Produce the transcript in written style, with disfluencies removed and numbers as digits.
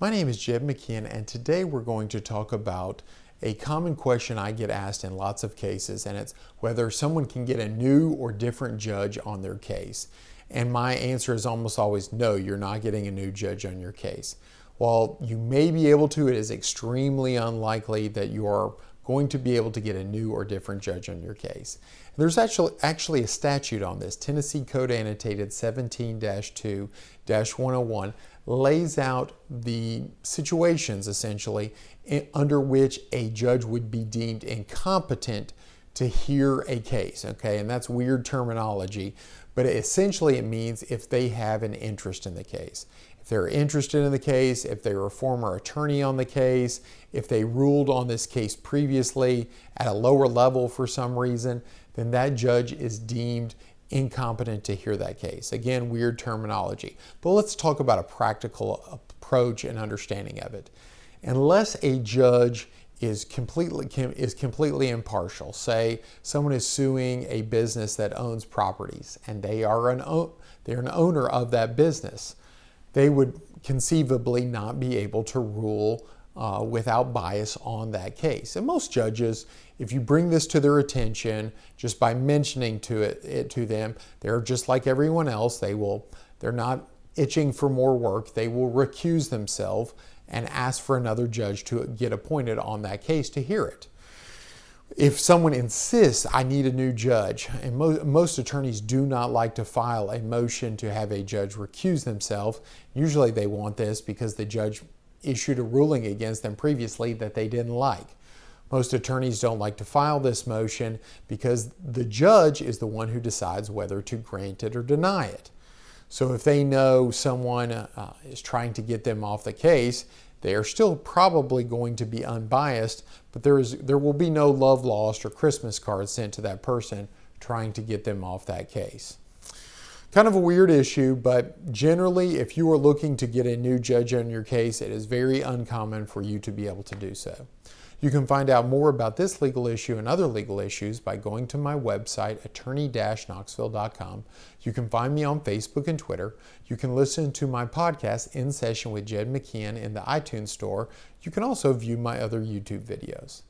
My name is Jed McKeehan, and today we're going to talk about a common question I get asked in lots of cases, and it's whether someone can get a new or different judge on their case. And my answer is almost always no, you're not getting a new judge on your case. While you may be able to, it is extremely unlikely that you are going to be able to get a new or different judge on your case. There's actually a statute on this. Tennessee Code Annotated 17-2-101 lays out the situations essentially under which a judge would be deemed incompetent to hear a case, okay? And that's weird terminology, but essentially it means if they have an interest in the case. If they're interested in the case, if they were a former attorney on the case, if they ruled on this case previously at a lower level for some reason, then that judge is deemed incompetent to hear that case. Again, weird terminology. But let's talk about a practical approach and understanding of it. Unless a judge is completely impartial, say someone is suing a business that owns properties and they're an owner of that business, they would conceivably not be able to rule without bias on that case. And most judges, if you bring this to their attention just by mentioning it to them, they're just like everyone else. They're not itching for more work. They will recuse themselves and ask for another judge to get appointed on that case to hear it. If someone insists, I need a new judge, and most attorneys do not like to file a motion to have a judge recuse themselves. Usually they want this because the judge issued a ruling against them previously that they didn't like. Most attorneys don't like to file this motion because the judge is the one who decides whether to grant it or deny it. So if they know someone is trying to get them off the case, they are still probably going to be unbiased, but there will be no love lost or Christmas cards sent to that person trying to get them off that case. Kind of a weird issue, but generally, if you are looking to get a new judge on your case, it is very uncommon for you to be able to do so. You can find out more about this legal issue and other legal issues by going to my website, attorney-knoxville.com. You can find me on Facebook and Twitter. You can listen to my podcast, In Session with Jed McKeehan, in the iTunes store. You can also view my other YouTube videos.